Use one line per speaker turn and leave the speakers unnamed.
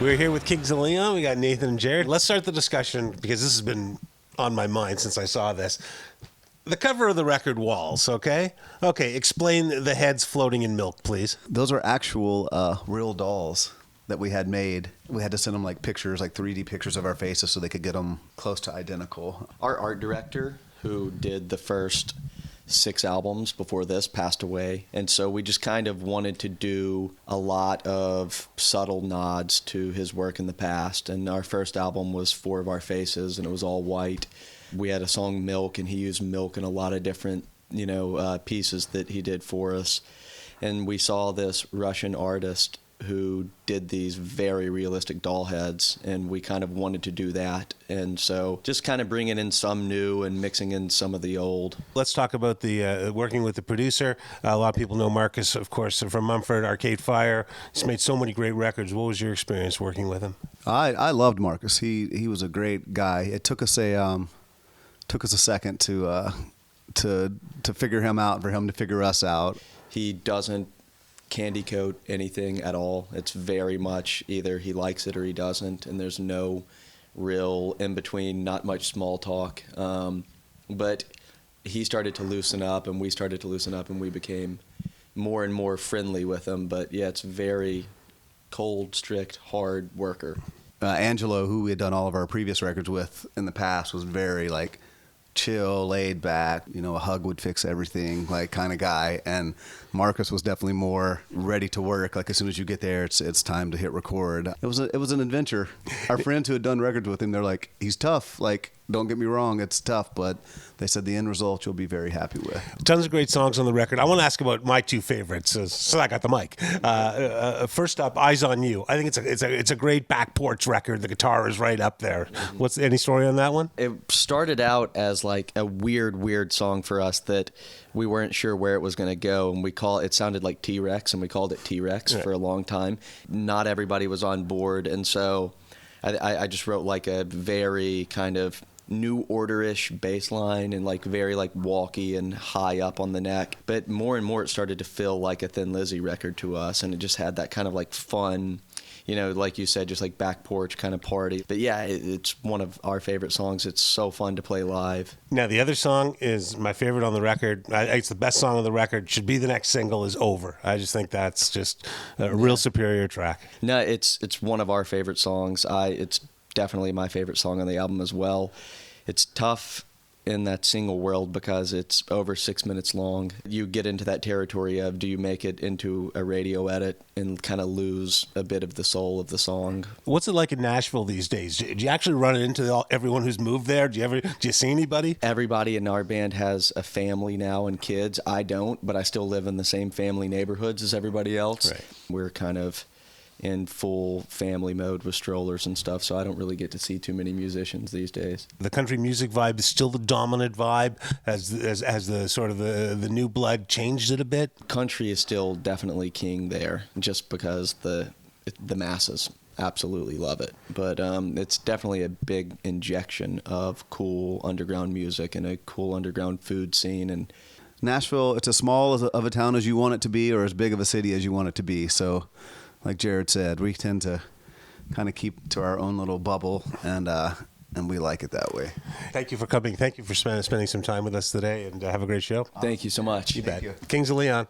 We're here with Kings of Leon. We got Nathan and Jared. Let's start the discussion because this has been on my mind since I saw this. The cover of the record walls, okay? Okay, explain the heads floating in milk, please.
Those are actual real dolls that we had made. We had to send them like pictures, like 3D pictures of our faces so they could get them close to identical.
Our art director, who did the first 6 albums before this, passed away, and so we just kind of wanted to do a lot of subtle nods to his work in the past. And our first album was 4 of our faces, and it was all white. We had a song Milk, and he used milk in a lot of different pieces that he did for us. And we saw this Russian artist who did these very realistic doll heads, and we kind of wanted to do that. And so just kind of bringing in some new and mixing in some of the old.
Let's talk about the working with the producer. A lot of people know Marcus, of course, from Mumford, Arcade Fire. He's made so many great records. What was your experience working with him?
I loved Marcus. He was a great guy. It took us a second to figure him out, for him to figure us out.
He doesn't candy coat anything at all. It's very much either he likes it or he doesn't, and there's no real in between, not much small talk. But he started to loosen up, and we started to loosen up, and we became more and more friendly with him. But yeah, it's very cold, strict, hard worker.
Angelo, who we had done all of our previous records with in the past, was very like chill, laid back, a hug would fix everything, like kind of guy. And Marcus was definitely more ready to work. Like as soon as you get there, it's time to hit record. It was an adventure. Our friends who had done records with him, they're like, he's tough. Like, don't get me wrong, it's tough, but they said the end result you'll be very happy with.
Tons of great songs on the record. I want to ask about my 2 favorites, so I got the mic. First up, Eyes on You. I think it's a great back porch record. The guitar is right up there. What's any story on that one?
It started out as like a weird song for us that we weren't sure where it was going to go, and it sounded like T-Rex, and we called it T-Rex for a long time. Not everybody was on board, and so I just wrote like a very kind of New Order-ish bass line and like very like walky and high up on the neck. But more and more it started to feel like a Thin Lizzy record to us, and it just had that kind of like fun, like you said, just like back porch kind of party. But yeah, it's one of our favorite songs. It's so fun to play live.
Now, the other song is my favorite on the record. It's the best song on the record. Should be the next single is Over. I just think that's just a real superior track.
No, it's one of our favorite songs. It's definitely my favorite song on the album as well. It's tough in that single world because it's over 6 minutes long. You get into that territory of, do you make it into a radio edit and kind of lose a bit of the soul of the song?
What's it like in Nashville these days? Do you actually run into everyone who's moved there? Do you see anybody?
Everybody in our band has a family now and kids. I don't, but I still live in the same family neighborhoods as everybody else.
Right.
We're kind of in full family mode with strollers and stuff, so I don't really get to see too many musicians these days.
The country music vibe is still the dominant vibe. Has the sort of the new blood changed it a bit?
Country is still definitely king there, just because the masses absolutely love it. But it's definitely a big injection of cool underground music and a cool underground food scene. And
Nashville, it's as small of a town as you want it to be, or as big of a city as you want it to be. So like Jared said, we tend to kind of keep to our own little bubble, and we like it that way.
Thank you for coming. Thank you for spending some time with us today, and have a great show.
Thank you so much.
You bet. Kings of Leon.